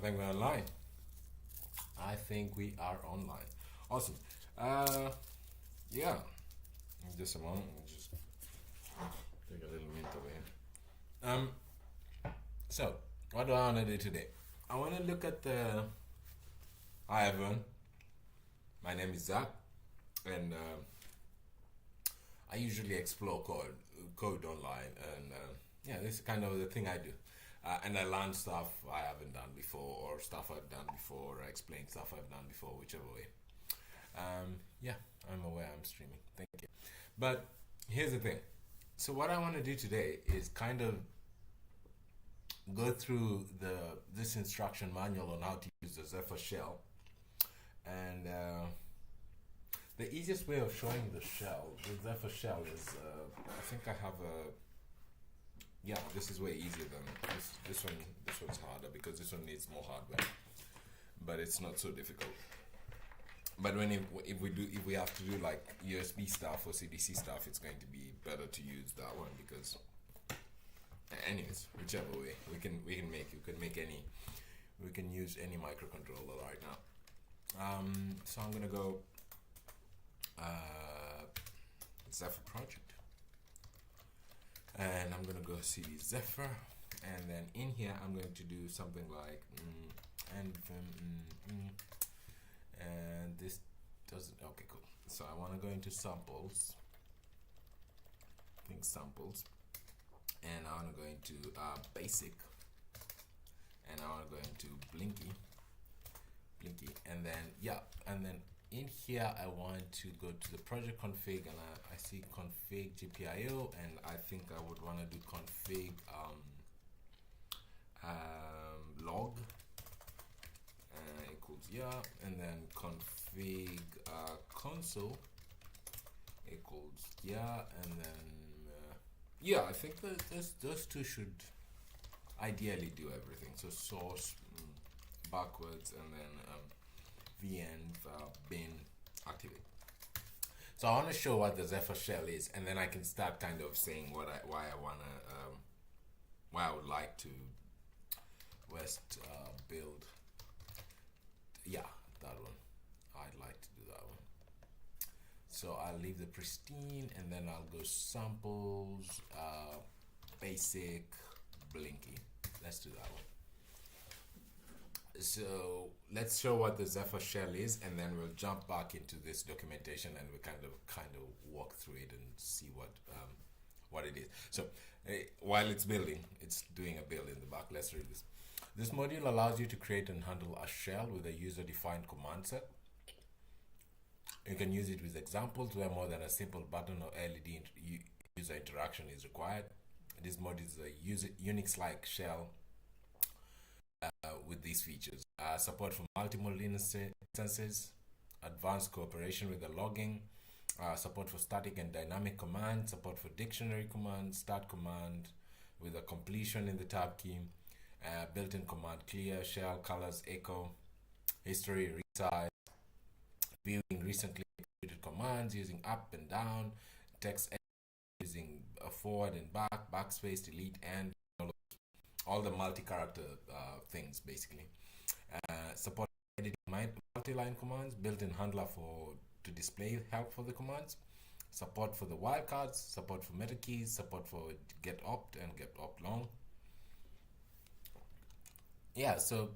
think we're online. I think we are online. Awesome. Yeah. Just a moment. I'll just take a little mint over here. So, what do I want to do today? I want to look at the. Hi everyone. My name is Zach, and I usually explore code online, and yeah, this is kind of the thing I do. And I learn stuff I haven't done before, or stuff I've done before, or I explain stuff I've done before, whichever way. Yeah, I'm aware I'm streaming. Thank you. But here's the thing. So what I want to do today is kind of go through this instruction manual on how to use the Zephyr Shell, and the easiest way of showing the Zephyr Shell is I think I have a. Yeah, this is way easier than this one. This one's harder because this one needs more hardware, but it's not so difficult. But if we have to do like USB stuff or CDC stuff, it's going to be better to use that one because, anyways, whichever way we can use any microcontroller right now. So I'm gonna go Zephyr project. And I'm gonna go see Zephyr, and then in here I'm going to do something like and this doesn't. Okay, cool. So I want to go into samples. I think samples, and I want to go into basic, and I want to go into blinky, and then in here I want to go to the project config, and I see config GPIO, and I think I would want to do config log equals and then config console equals and then I think that those two should ideally do everything. So source backwards, and then vn bin activate. So I want to show what the Zephyr Shell is, and then I can start kind of saying why I would like to build. Yeah, that one. I'd like to do that one. So I'll leave the pristine, and then I'll go samples, basic, blinky. Let's do that one. So let's show what the Zephyr Shell is, and then we'll jump back into this documentation, and we kind of walk through it and see what it is. So while it's building, it's doing a build in the back. Let's read this. This module allows you to create and handle a shell with a user-defined command set. You can use it with examples where more than a simple button or LED user interaction is required. This module is a Unix-like shell with these features. Support for multiple instances, advanced cooperation with the logging, support for static and dynamic command, support for dictionary command, start command with a completion in the tab key, built-in command clear, shell, colors, echo, history, resize, viewing recently executed commands using up and down, text using forward and back, backspace, delete, and all the multi-character things basically. Support editing multi-line commands, built-in handler to display help for the commands, support for the wildcards, support for meta keys, support for get opt and get opt long. Yeah, so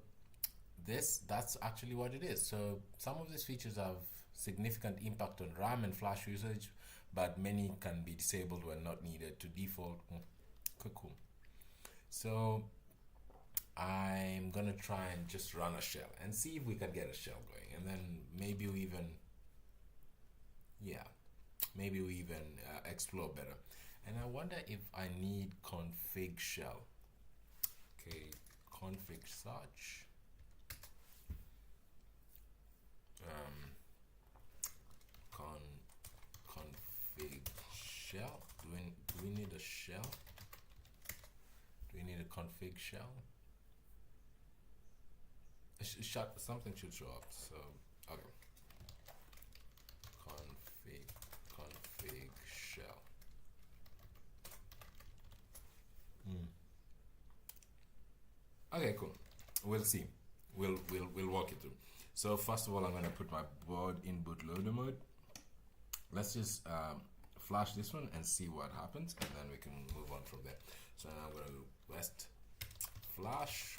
that's actually what it is. So some of these features have significant impact on RAM and flash usage, but many can be disabled when not needed to default. Cool. So I'm gonna try and just run a shell and see if we can get a shell going, and then maybe we even explore better. And I wonder if I need config shell. Okay, config such config shell. Do we need a shell? Do we need a config shell? Something should show up. So okay, config shell. Okay, cool. We'll see. we'll walk you through. So first of all, I'm going to put my board in bootloader mode. Let's just flash this one and see what happens, and then we can move on from there. So now I'm going to west flash,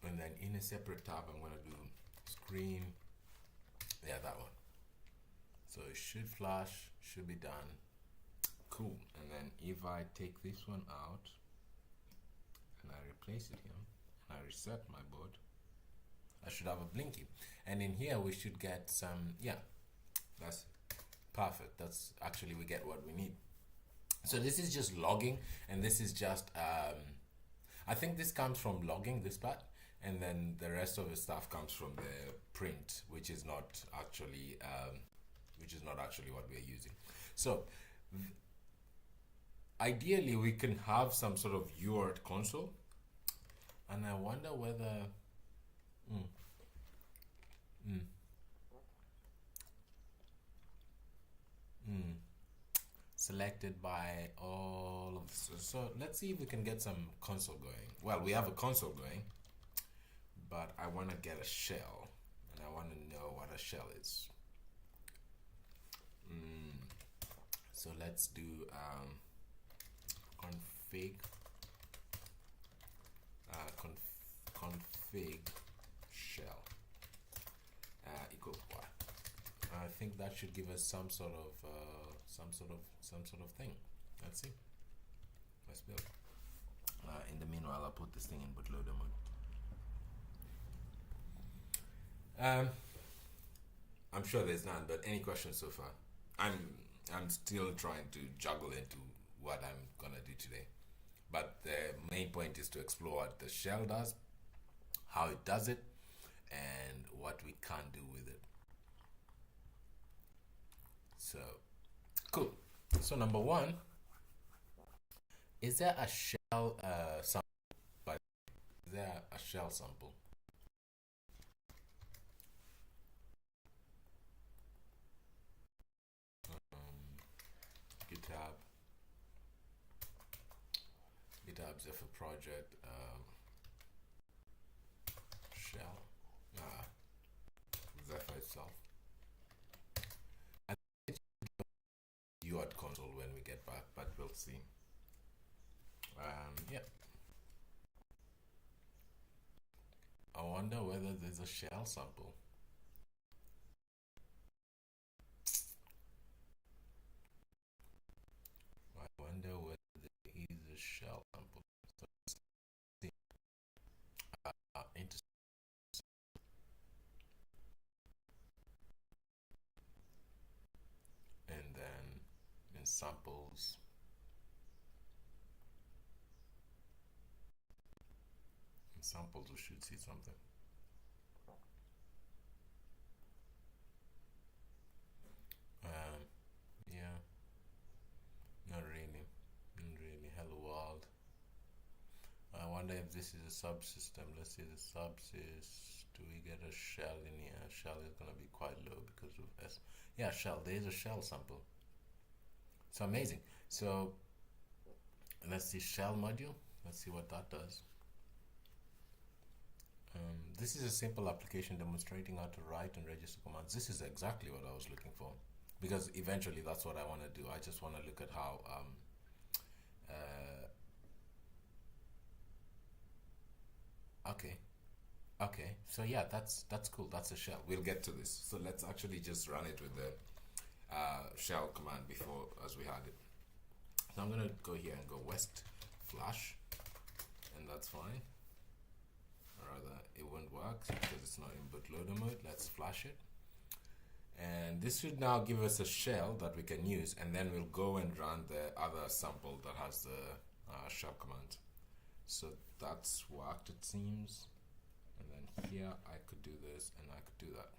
and then in a separate tab I'm going to do screen, yeah, that one. So it should flash, should be done. Cool. And then if I take this one out and I replace it here and I reset my board, I should have a blinky, and in here we should get some, yeah, that's perfect. That's actually, we get what we need. So this is just logging, and this is just I think this comes from logging, this part, and then the rest of the stuff comes from the print, which is not actually what we're using. So ideally we can have some sort of UART console, and I wonder whether selected by all of this. So let's see if we can get some console going. Well, we have a console going, but I want to get a shell, and I want to know what a shell is. So let's do config config shell equals what? I think that should give us some sort of thing. Let's see. Let's build. In the meanwhile, I'll put this thing in bootloader mode. I'm sure there's none, but any questions so far? I'm still trying to juggle into what I'm gonna do today, but the main point is to explore what the shell does, how it does it, and what we can do with it. So cool. So number one, is there a shell sample? Is there a shell sample? GitHub Zephyr project shell Zephyr itself. I think UART console when we get back, but we'll see. Yeah. I wonder whether there's a shell sample. I wonder whether there is a shell sample. So let's see. And then in samples, we should see something. Yeah, not really. Hello world. I wonder if this is a subsystem. Let's see the subsys. Do we get a shell in here? Shell is gonna be quite low because of S. Yeah, shell. There is a shell sample. It's amazing. So let's see shell module. Let's see what that does. This is a simple application demonstrating how to write and register commands. This is exactly what I was looking for, because eventually that's what I want to do. I just want to look at how okay, so yeah, that's cool. That's a shell. We'll get to this. So let's actually just run it with the shell command before, as we had it. So I'm gonna go here and go west flash, and that's fine. Rather, it won't work because it's not in bootloader mode. Let's flash it, and this should now give us a shell that we can use, and then we'll go and run the other sample that has the shell command. So that's worked, it seems. And then here I could do this and I could do that.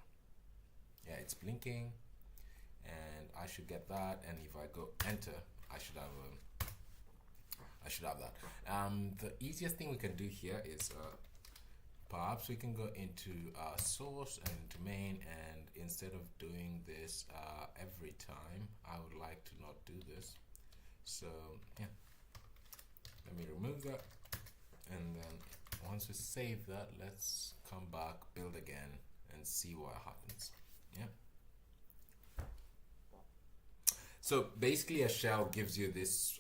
Yeah, it's blinking, and I should get that. And if I go enter, I should have that. The easiest thing we can do here is perhaps we can go into source and into main, and instead of doing this every time, I would like to not do this. So yeah, let me remove that, and then once we save that, let's come back, build again, and see what happens. Yeah. So basically a shell gives you this,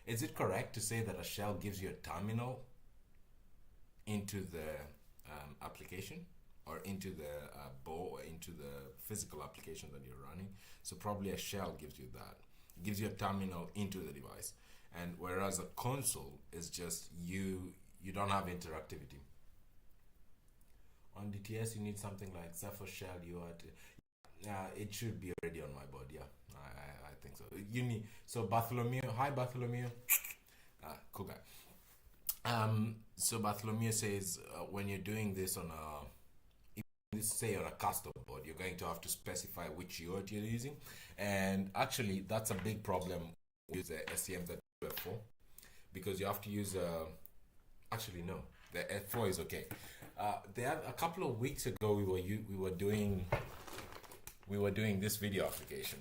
is it correct to say that a shell gives you a terminal into the application, or into the or into the physical application that you're running? So probably a shell gives you that. It gives you a terminal into the device. And whereas a console is just you don't have interactivity. On DTS you need something like Zephyr Shell. It should be already on my board. Yeah, I think so. You need, so Bartholomew, hi Bartholomew. Cool guy. So Bartholomew says when you're doing this on say on a custom board, you're going to have to specify which UART you're using, and actually that's a big problem with the STM32F4, because you have to use actually no, the F4 is okay. There a couple of weeks ago we were doing this video application,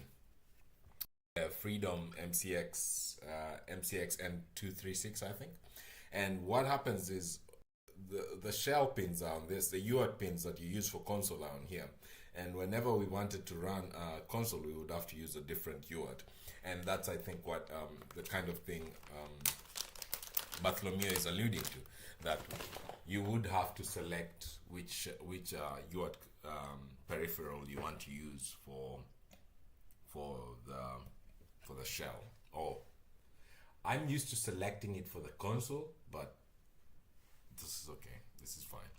Freedom MCX M236 I think, and what happens is the shell pins are on this, the UART pins that you use for console are on here, and whenever we wanted to run console we would have to use a different UART, and that's I think what the kind of thing Bartholomew is alluding to, that you would have to select which UART peripheral you want to use for the shell. Or I'm used to selecting it for the console, but this is okay, this is fine.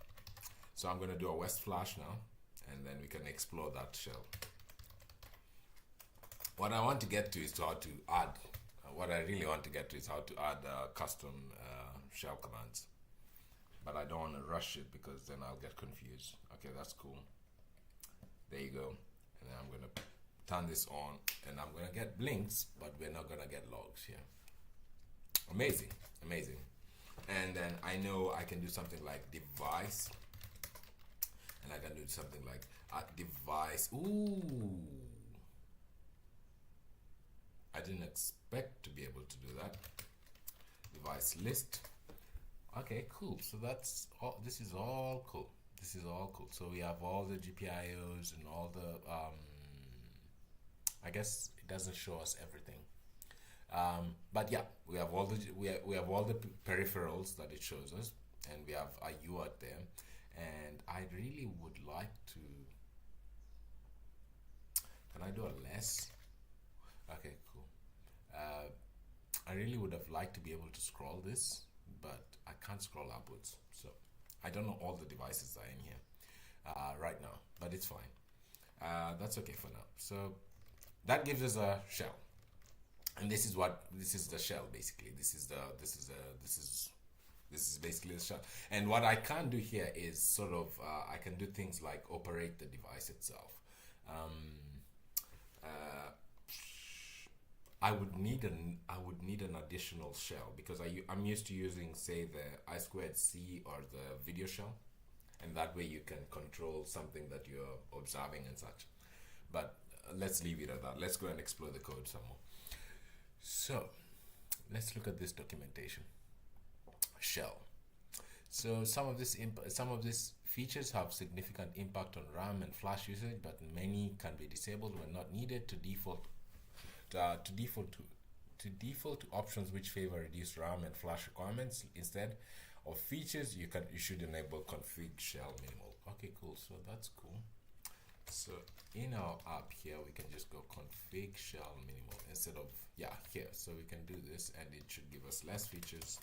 So I'm going to do a West Flash now, and then we can explore that shell. What I want to get to is how to add, what I really want to get to is how to add custom shell commands. But I don't want to rush it because then I'll get confused. Okay, that's cool. There you go. And then I'm going to turn this on, and I'm going to get blinks, but we're not going to get logs here. Amazing, amazing. And then I know I can do something like device, and I can do something like device. Ooh, I didn't expect to be able to do that. Device list. Okay, cool. So that's all. This is all cool. This is all cool. So we have all the GPIOs and all the I guess it doesn't show us everything. But yeah, we have all the we have all the peripherals that it shows us, and we have a UART there. And I really would like to. Can I do a less? Okay, cool. I really would have liked to be able to scroll this, but I can't scroll upwards. So I don't know all the devices that are in here right now, but it's fine. That's okay for now. So that gives us a shell. And this is the shell basically. This is basically the shell. And what I can do here is sort of I can do things like operate the device itself. I would need an additional shell because I'm used to using, say, the I2C or the video shell, and that way you can control something that you're observing and such. But let's leave it at that. Let's go and explore the code some more. So let's look at this documentation. Shell. So some of these features have significant impact on RAM and flash usage, but many can be disabled when not needed. To default to options which favor reduced RAM and flash requirements instead of features, you should enable config shell minimal. Okay, cool. So that's cool. So in our app here, we can just go config shell minimal instead of here. So we can do this, and it should give us less features.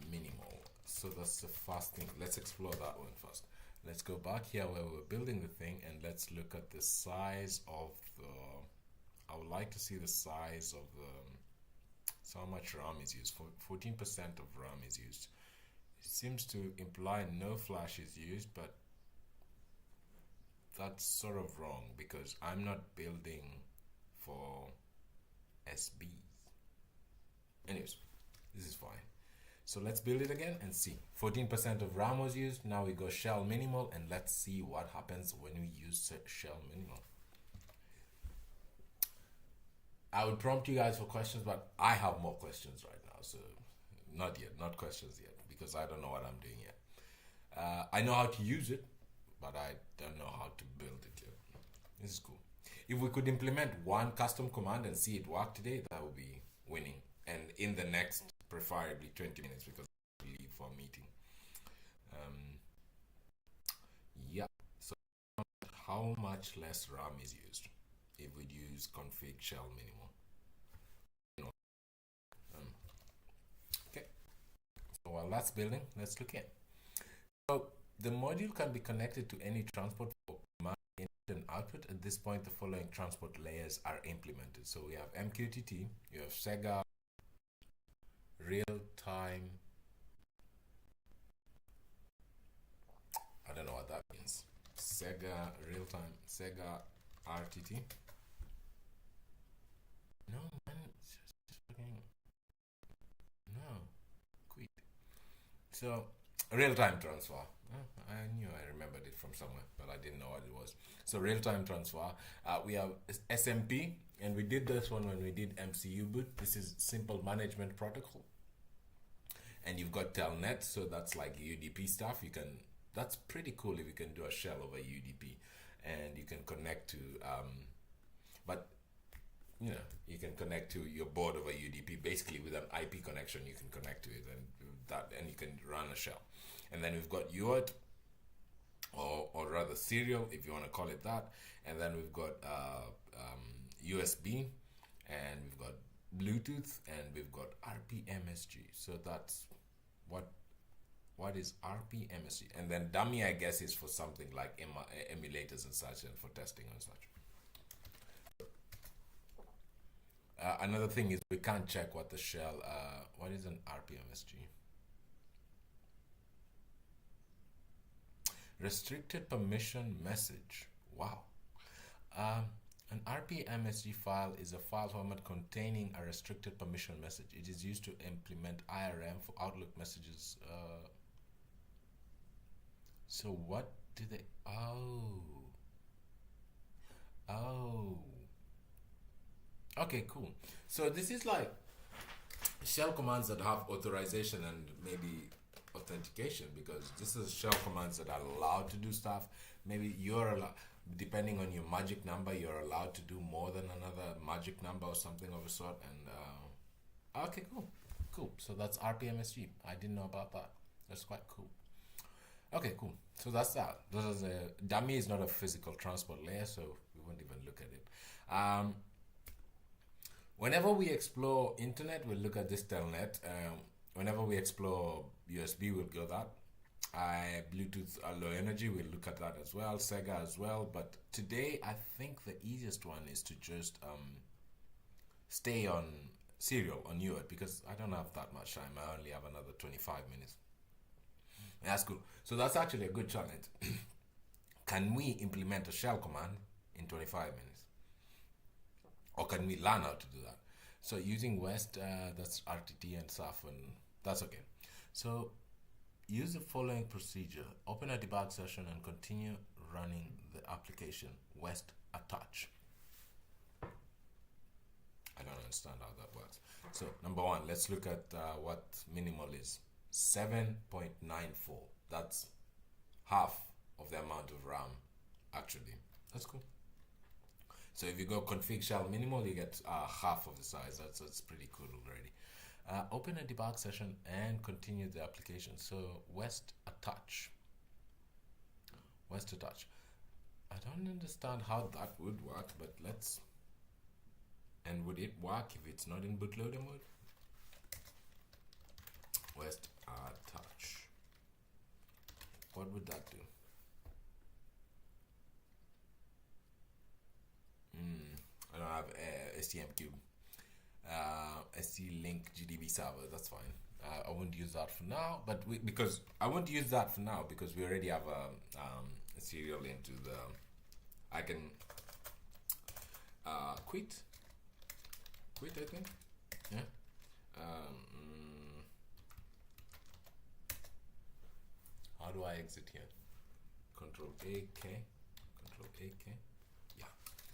Minimal. So that's the first thing. Let's explore that one first. Let's go back here where we're building the thing, and let's look at the size of the. I would like to see the size of the. So how much RAM is used? 14% of RAM is used. It seems to imply no flash is used, but that's sort of wrong because I'm not building for SBs. Anyways, this is fine. So let's build it again and see. 14% of RAM was used. Now we go shell minimal, and let's see what happens when we use shell minimal. I would prompt you guys for questions, but I have more questions right now, so not yet, not questions yet, because I don't know what I'm doing yet. I know how to use it, but I don't know how to build it yet. This is cool. If we could implement one custom command and see it work today, that would be winning. And in the next, preferably 20 minutes, because I leave for a meeting. Yeah. So how much less RAM is used if we use config shell minimal? Okay. So while that's building, let's look at. So the module can be connected to any transport for command input and output. At this point, the following transport layers are implemented. So we have MQTT, you have Sega, real-time. I don't know what that means. Sega real-time, Sega RTT. No, man, it's just fucking no, quit. So real-time transfer. I knew I remembered it from somewhere, but I didn't know what it was. So real-time transfer. We have SMP, and we did this one when we did MCU boot. This is simple management protocol. And you've got telnet, so that's like UDP stuff. You can. That's pretty cool if you can do a shell over UDP, and you can connect to. But you know, you can connect to your board over UDP. Basically, with an IP connection, you can connect to it, and you can run a shell. And then we've got UART, or rather serial, if you want to call it that. And then we've got USB, and we've got Bluetooth, and we've got RPMSG. So that's what is RPMSG. And then dummy, I guess, is for something like emulators and such, and for testing and such. Another thing is we can't check what the shell, what is an RPMSG? Restricted permission message. Wow. An RPMSG file is a file format containing a restricted permission message. It is used to implement IRM for Outlook messages. So what do they... Oh. Okay, cool. So this is like shell commands that have authorization and maybe authentication, because this is shell commands that are allowed to do stuff. Maybe you're allowed, depending on your magic number, you're allowed to do more than another magic number or something of a sort. And okay, cool. So that's RPMSG. I didn't know about that. That's quite cool. Okay, cool. So that's that. This is a dummy. Is not a physical transport layer, so we won't even look at it. Whenever we explore internet, we'll look at this telnet. Whenever we explore USB, we'll go that. Bluetooth low energy, we'll look at that as well. Sega as well. But today, I think the easiest one is to just stay on serial, on UART, because I don't have that much time. I only have another 25 minutes. That's cool. So that's actually a good challenge. Can we implement a shell command in 25 minutes? Or can we learn how to do that? So using West, that's RTT and stuff, and that's okay. So use the following procedure. Open a debug session and continue running the application West attach. I don't understand how that works. So number one, let's look at what minimal is. 7.94. That's half of the amount of RAM, actually. That's cool. So if you go config shell minimal, you get half of the size. That's pretty cool already. Open a debug session and continue the application. So West attach. I don't understand how that would work, but let's. And would it work if it's not in bootloader mode? West attach. What would that do? I don't have STMcube. ST-Link GDB server. That's fine. I won't use that for now, but because I won't use that for now because we already have a serial into the. I can quit. I think. Yeah. How do I exit here? Control A K. Yeah.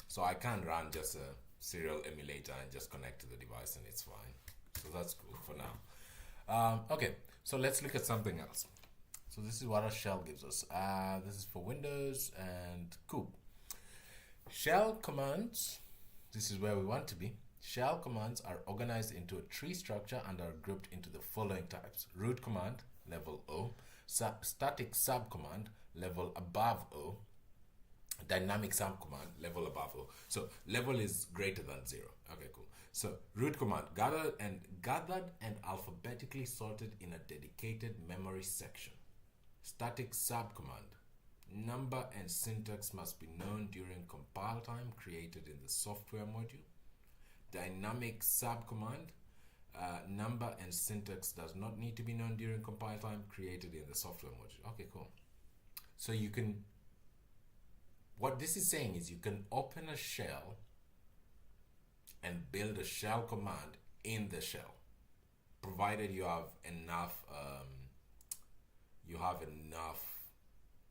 So I can't run just a serial emulator and just connect to the device and it's fine. So that's cool for now. Okay, so let's look at something else. So this is what a shell gives us. This is for Windows and cool. Shell commands, this is where we want to be. Shell commands are organized into a tree structure and are grouped into the following types: root command, level O; static subcommand, level above O; dynamic subcommand, level above O. So level is greater than 0. Okay, cool. So root command, gathered and alphabetically sorted in a dedicated memory section. Static subcommand, number and syntax must be known during compile time created in the software module. Dynamic subcommand, number and syntax does not need to be known during compile time created in the software module. Okay, cool. So you can, what this is saying is you can open a shell and build a shell command in the shell, provided you have enough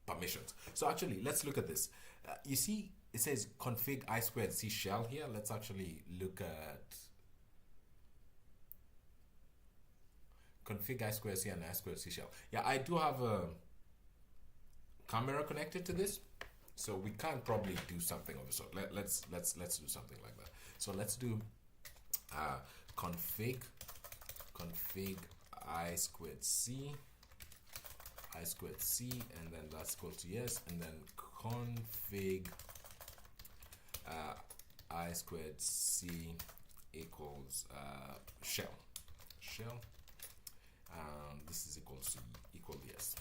permissions. So actually, let's look at this. You see, it says config I2C shell here. Let's actually look at config I2C and I2C shell. Yeah, I do have a camera connected to this, so we can probably do something of the sort. Let's do something like that. So let's do config I2C, and then that's equal to yes, and then config I2C equals shell. This is equal yes.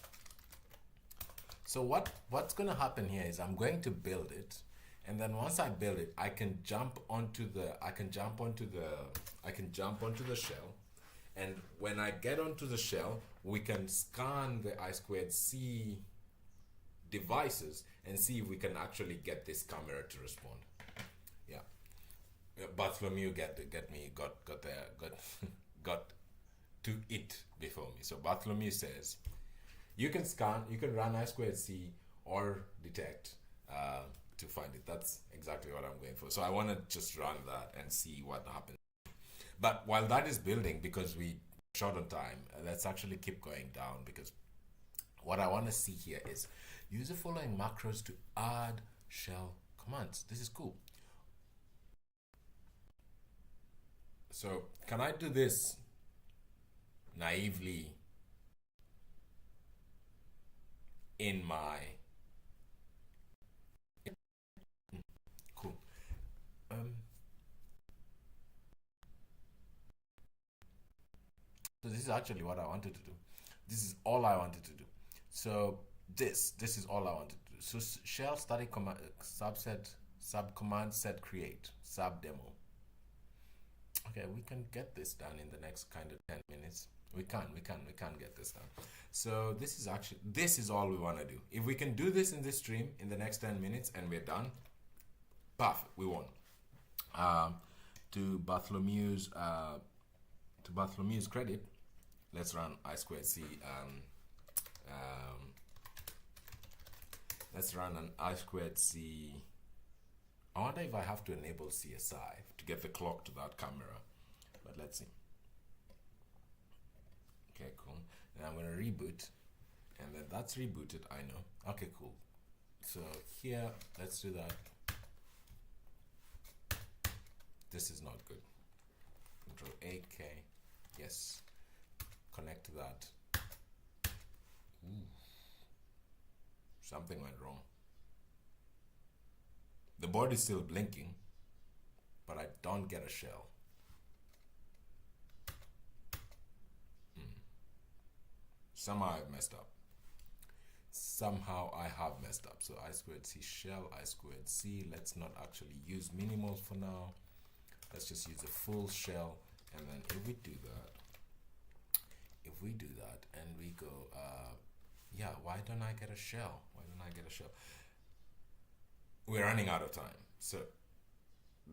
So what's going to happen here is I'm going to build it, and then once I build it, I can jump onto the shell, and when I get onto the shell, we can scan the I2C devices and see if we can actually get this camera to respond. Yeah, Bartholomew got to it before me. So Bartholomew says you can run I2C or detect to find it. That's exactly what I'm going for. So I want to just run that and see what happens. But while that is building, because we short on time, let's actually keep going down, because what I want to see here is use the following macros to add shell commands. This is cool. So can I do this naively in my cool so this is actually what I wanted to do. This is all I wanted to do. So this is all I wanted to do. So shell static command subcommand set create sub demo. Okay, we can get this done in the next kind of 10 minutes. We can get this done. So this is all we want to do. If we can do this in this stream in the next 10 minutes and we're done, perfect, we won. To Bartholomew's credit, let's run I2C. Let's run an I2C. I wonder if I have to enable CSI to get the clock to that camera, but let's see. Okay, cool. Then I'm going to reboot, and then that's rebooted, I know. Okay, cool. So here, let's do that. This is not good. Control AK, yes. Connect to that. Ooh. Something went wrong. The board is still blinking, but I don't get a shell. Somehow I've messed up. Somehow I have messed up. So I2C shell, I2C. Let's not actually use minimals for now. Let's just use a full shell. And then if we do that and we go, yeah, why don't I get a shell? We're running out of time. So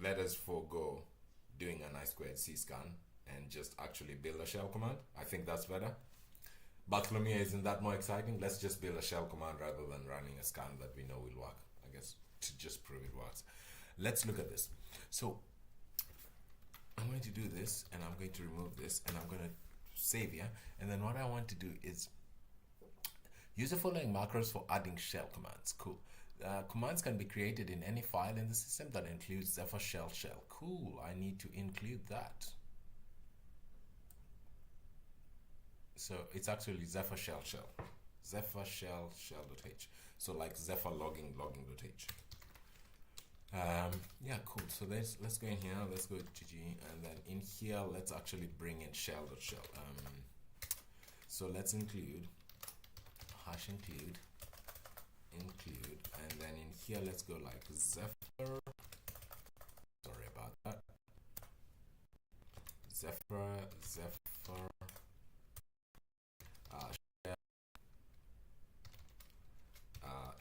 let us forego doing an I2C scan and just actually build a shell command. I think that's better. Bartholomew, isn't that more exciting? Let's just build a shell command rather than running a scan that we know will work, I guess, to just prove it works. Let's look at this. So going to do this, and I'm going to remove this, and I'm going to save here. And then what I want to do is use the following macros for adding shell commands. Cool. Commands can be created in any file in the system that includes Zephyr Shell. Cool. I need to include that. So it's actually Zephyr Shell. Zephyr Shell shell.h. So like Zephyr logging.h. Yeah, cool. So let's go in here. Let's go GG, and then in here let's actually bring in shell.shell. So let's include hash include, and then in here let's go like Zephyr. Sorry about that. Zephyr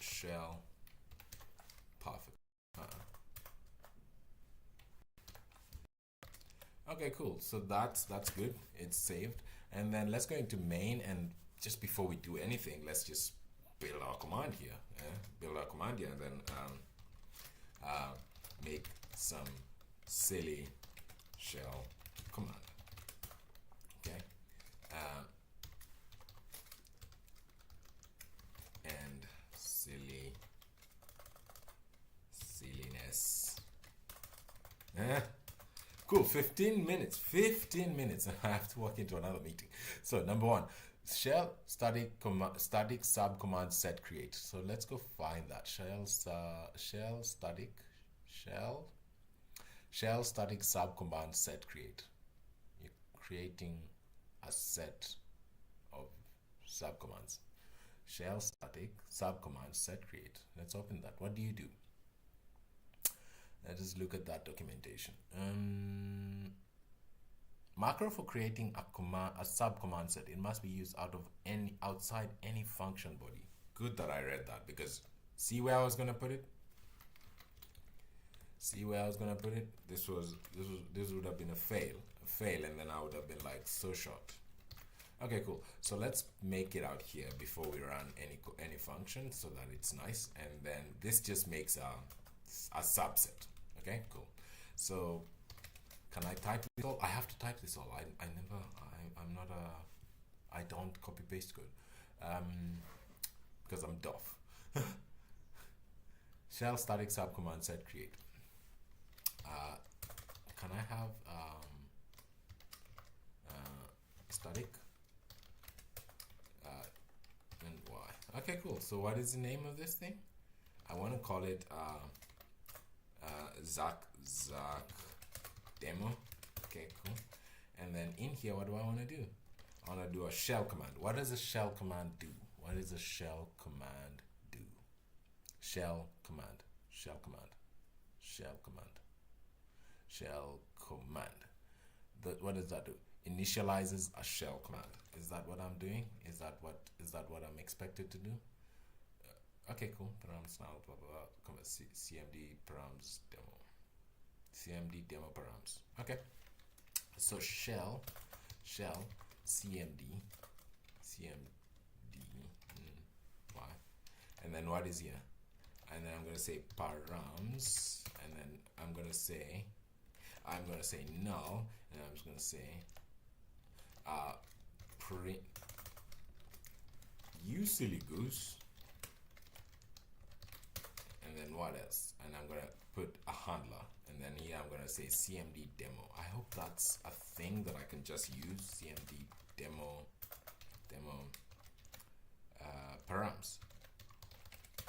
shell. Perfect. Okay, cool. So that's good. It's saved. And then let's go into main, and just before we do anything, let's just build our command here. Build our command here, and then make some silly shell command. Okay. And silliness. Cool. 15 minutes. 15 minutes. I have to walk into another meeting. So number one, shell static sub command set create. So let's go find that shell static sub command set create. You're creating a set of sub commands. Shell static sub command set create. Let's open that. What do you do? Let us look at that documentation. Macro for creating a sub command set. It must be used outside any function body. Good that I read that, because see where I was gonna put it? See where I was gonna put it? This would have been a fail, and then I would have been like so short. Okay, cool. So let's make it out here before we run any function, so that it's nice. And then this just makes a subset. Okay, cool. So can I type this all? I have to type this all. I don't copy paste code because I'm dof. Shell static sub command set create. Can I have static and y? Okay, cool. So what is the name of this thing? I want to call it Zach demo. Okay, cool. And then in here, what do I want to do? I want to do a shell command. What does a shell command do? What does a shell command do? Shell command. What does that do? Initializes a shell command. Is that what I'm doing? Is that what I'm expected to do? Okay, cool. Params now, blah, blah, blah. CMD params demo. CMD demo params. Okay. So shell CMD y. And then what is here? And then I'm going to say params, and then I'm going to say null, and I'm just going to say print you silly goose. And then what else? And I'm going to put a handler, and then here I'm going to say CMD demo. I hope that's a thing that I can just use. CMD demo params.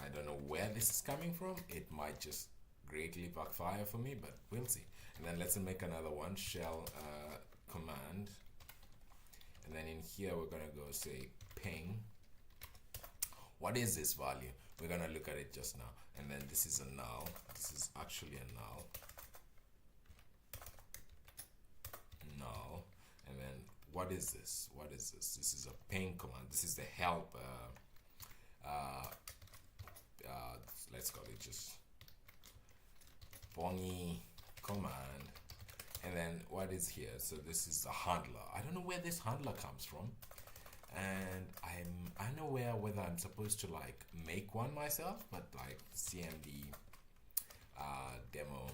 I don't know where this is coming from. It might just greatly backfire for me, but we'll see. And then let's make another one, shell command. And then in here we're going to go say ping. What is this value? We're going to look at it just now. And then this is a null. This is actually a null. Null. And then what is this? What is this? This is a ping command. This is the help. Let's call it just bongy command. And then what is here? So this is the handler. I don't know where this handler comes from. And I know whether I'm supposed to like make one myself, but like CMD demo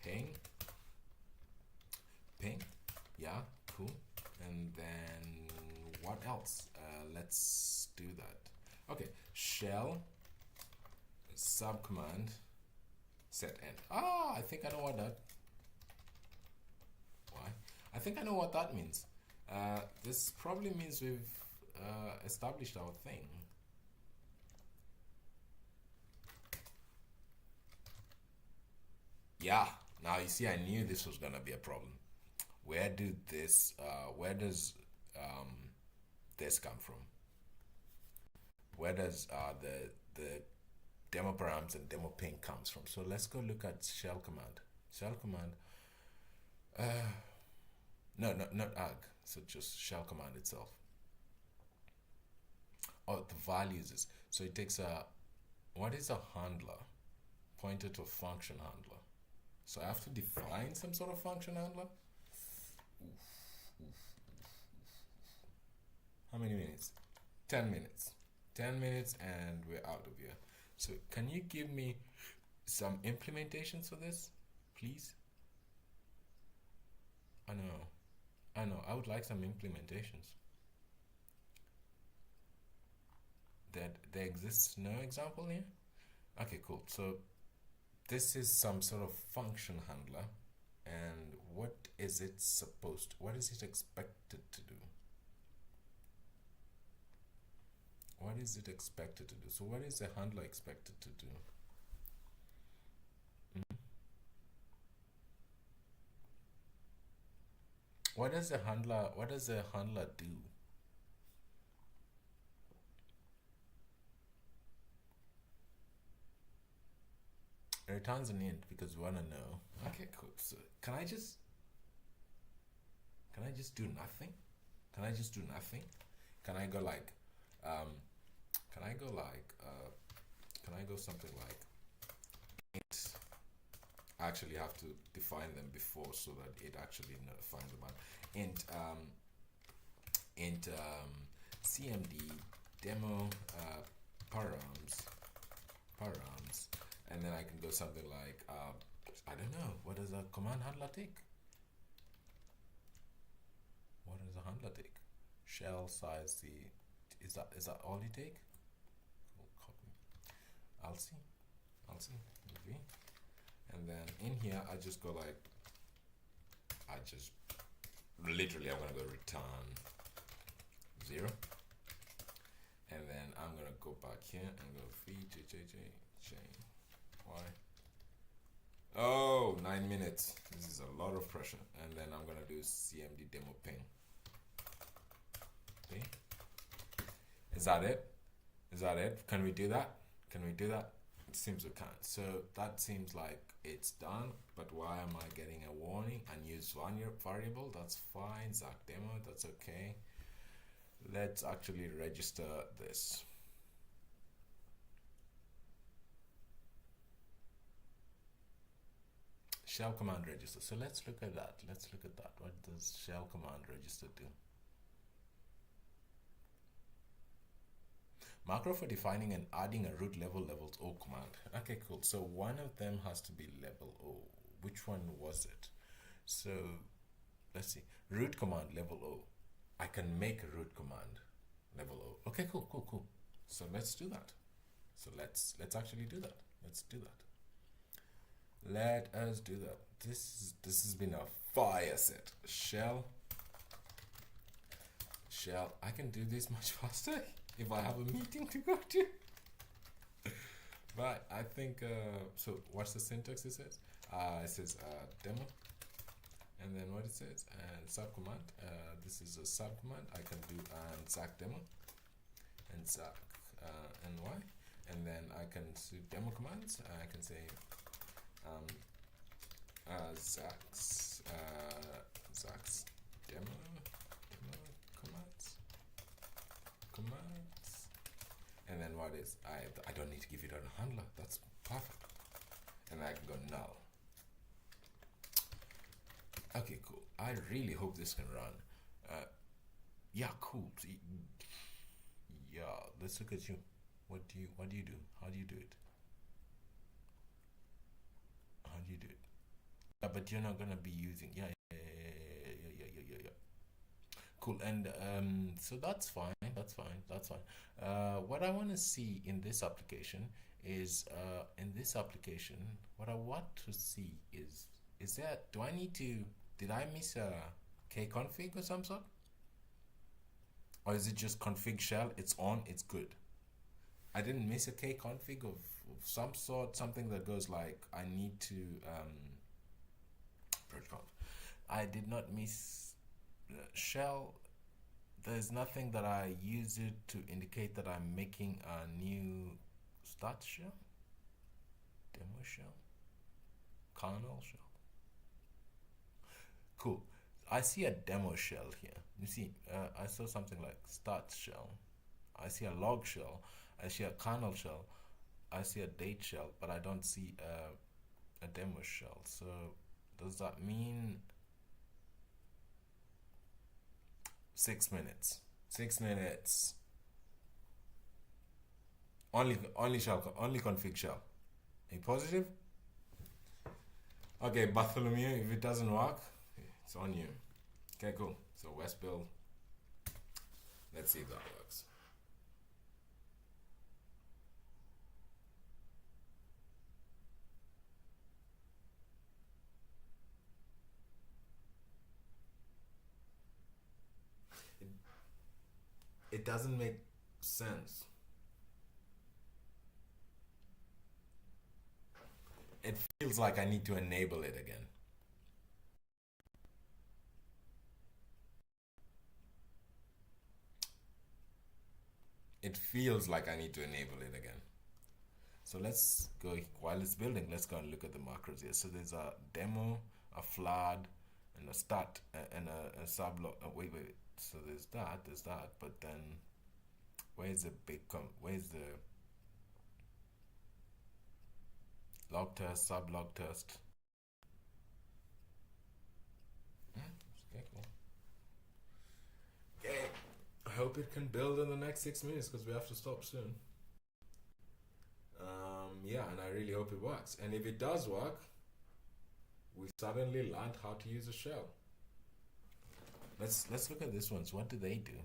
ping, shell subcommand set end. Ah, I think I know what that. Why? I think I know what that means. This probably means we've established our thing. Yeah, now you see, I knew this was gonna be a problem. Where does this come from? Where does the demo params and demo ping comes from? So let's go look at shell command. Shell command. No, not arg. So just shell command itself. Oh, the values is, so it takes what is a handler? Pointer to a function handler. So I have to define some sort of function handler. How many minutes? 10 minutes. 10 minutes and we're out of here. So can you give me some implementations for this, please? I know, I would like some implementations. That there exists no example here? Okay, cool. So this is some sort of function handler, and what is it expected to do? What is it expected to do? So what is the handler expected to do? What does the handler do? It returns an int because we want to know. Okay, cool. So can I just do nothing? Can I just do nothing? Can I go like something like int? I actually have to define them before so that it actually finds them out. Int cmd demo params, and then I can go something like I don't know, what does a command handler take? What does a handler take? Shell size is that all you take? We'll copy. I'll see. Maybe. And then in here I just go like I'm gonna go return 0. And then I'm gonna go back here and go vjjj y. Oh, 9 minutes. This is a lot of pressure. And then I'm gonna do cmd demo ping. Okay. Is that it? Can we do that? It seems we can't. So that seems like it's done, but why am I getting a warning? Unused variable, that's fine. Zach demo, that's okay. Let's actually register this. Shell command register. So let's look at that. What does shell command register do? Macro for defining and adding a root level levels O command. Okay, cool. So one of them has to be level O. Which one was it? So let's see. Root command level O. I can make a root command level O. Okay, cool. So let's do that. So let's actually do that. Let's do that. Let us do that. This has been a fire set. Shell. I can do this much faster if I have a meeting to go to. But I think so. What's the syntax it says? It says demo, and then what it says, and subcommand. This is a subcommand. I can do Zach demo, and Zach and y, and then I can do demo commands. I can say Zach's demo commands, and then what is I don't need to give it a handler. That's perfect, and I can go null. Okay, cool. I really hope this can run. Yeah, cool. Yeah, let's look at you. What do you do? How do you do it? Yeah, but you're not gonna be using. Yeah. Cool. And so that's fine. That's fine. That's fine. What I want to see in this application is what I want to see is that do I need to did I miss a kconfig or some sort? Or is it just config shell? It's on, it's good. I didn't miss a kconfig of some sort, something that goes like I need to I did not miss shell. There's nothing that I use it to indicate that I'm making a new start shell, demo shell, kernel shell. Cool. I see a demo shell here. You see, I saw something like start shell. I see a log shell. I see a kernel shell. I see a date shell, but I don't see a demo shell. So does that mean 6 minutes? 6 minutes. Only shell, only config shell. Are you positive? Okay, Bartholomew, if it doesn't work, it's on you. Okay, cool. So West build. Let's see if that works. It doesn't make sense. It feels like I need to enable it again. It feels like I need to enable it again. So let's go, while it's building, let's go and look at the macros here. So there's a demo, a flood, and a start, and a sublog. Wait. So there's that, but then where's the where's the log test, sublog test? Okay, cool. Okay, I hope it can build in the next 6 minutes because we have to stop soon. Yeah, and I really hope it works. And if it does work, we suddenly learned how to use a shell. Let's look at this ones. What do they do?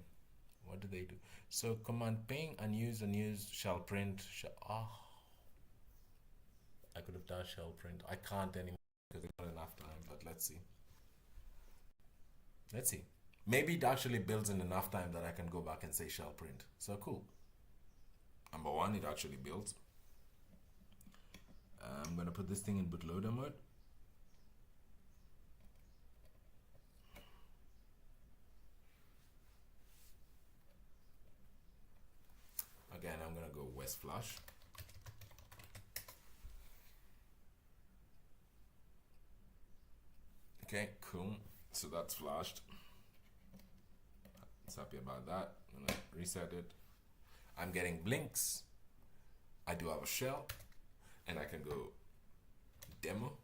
What do they do? So command ping unused shell print. I could have done shell print. I can't anymore because it's not enough time. But let's see. Let's see. Maybe it actually builds in enough time that I can go back and say shell print. So cool. Number one, it actually builds. I'm gonna put this thing in bootloader mode. Again, I'm gonna go West Flash. Okay, cool. So that's flashed. I'm happy about that. I'm gonna reset it. I'm getting blinks. I do have a shell, and I can go demo.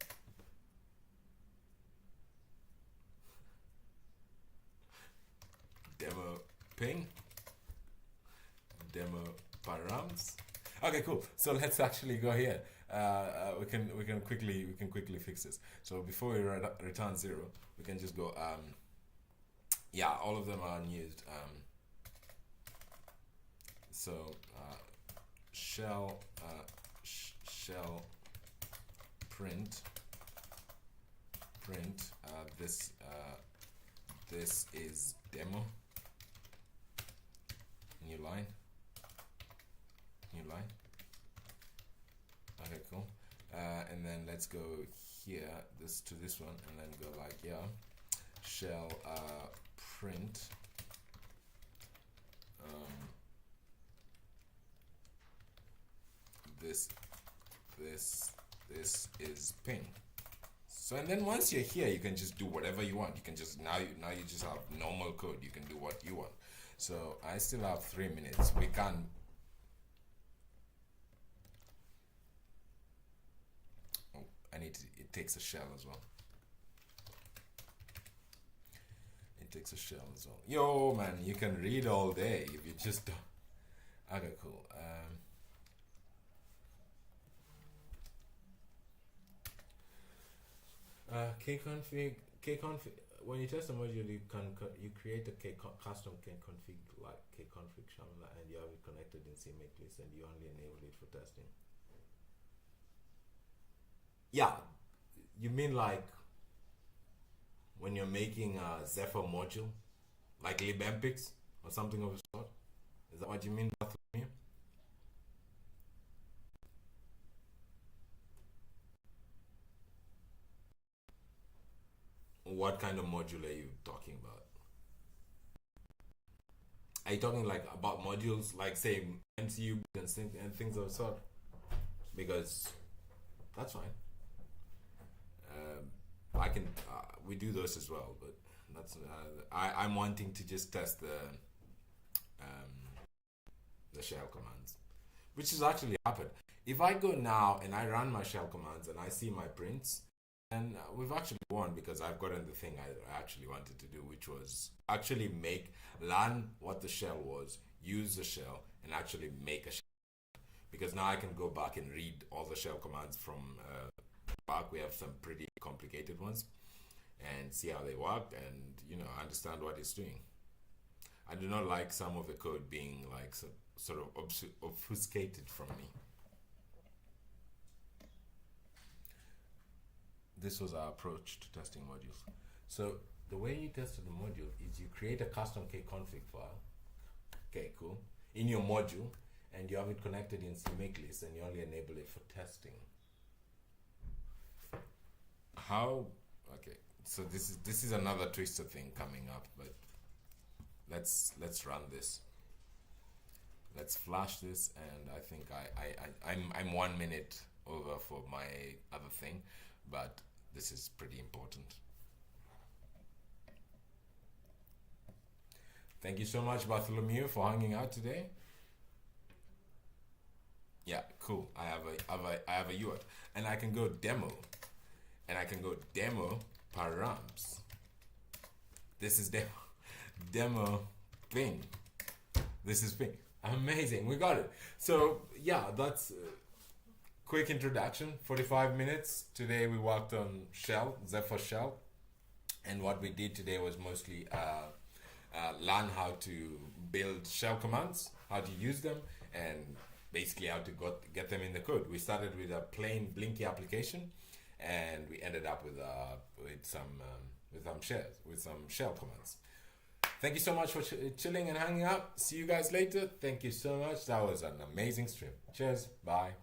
Demo ping. Demo params. Okay, cool. So let's actually go here. We can quickly fix this. So before we return 0, we can just go. Yeah, all of them are unused. So shell shell print this is demo. New line. Okay, cool. And then let's go here, to this one, and then go like, yeah, shell print this is ping. So, and then once you're here, you can just do whatever you want. You can just now you just have normal code. You can do what you want. So I still have 3 minutes. We can. Oh, it takes a shell as well. It takes a shell as well. Yo, man, you can read all day if you just don't. Okay, cool. Kconfig kconfig. When you test a module, you create a custom kconfig like kconfig shamla, and you have it connected in CMake and you only enable it for testing. Yeah, you mean like when you're making a Zephyr module, like libmpix or something of the sort? Is that what you mean, Bartholomew? What kind of module are you talking about? Are you talking like about modules like say MCU and things of the sort? Because that's fine. I can we do those as well, but that's I'm wanting to just test the shell commands, which has actually happened. If I go now and I run my shell commands and I see my prints, and we've actually won because I've gotten the thing I actually wanted to do, which was actually learn what the shell was, use the shell, and actually make a shell. Because now I can go back and read all the shell commands from back. We have some pretty complicated ones, and see how they work, and understand what it's doing. I do not like some of the code being like sort of obfuscated from me. This was our approach to testing modules. So the way you tested the module is you create a custom kconfig file. Okay, cool. In your module, and you have it connected in CMake, and you only enable it for testing. How? Okay. So this is another twister thing coming up, but let's run this. Let's flash this, and I think I'm 1 minute over for my other thing, but this is pretty important. Thank you so much, Bartholomew, for hanging out today. Yeah, cool. I have a UART, and I can go demo, and I can go demo params. This is demo thing. This is thing. Amazing, we got it. So yeah, that's quick introduction. 45 minutes. Today we worked on Shell, Zephyr Shell, and what we did today was mostly learn how to build shell commands, how to use them, and basically how to get them in the code. We started with a plain Blinky application, and we ended up with some shell commands. Thank you so much for chilling and hanging out. See you guys later. Thank you so much. That was an amazing stream. Cheers. Bye.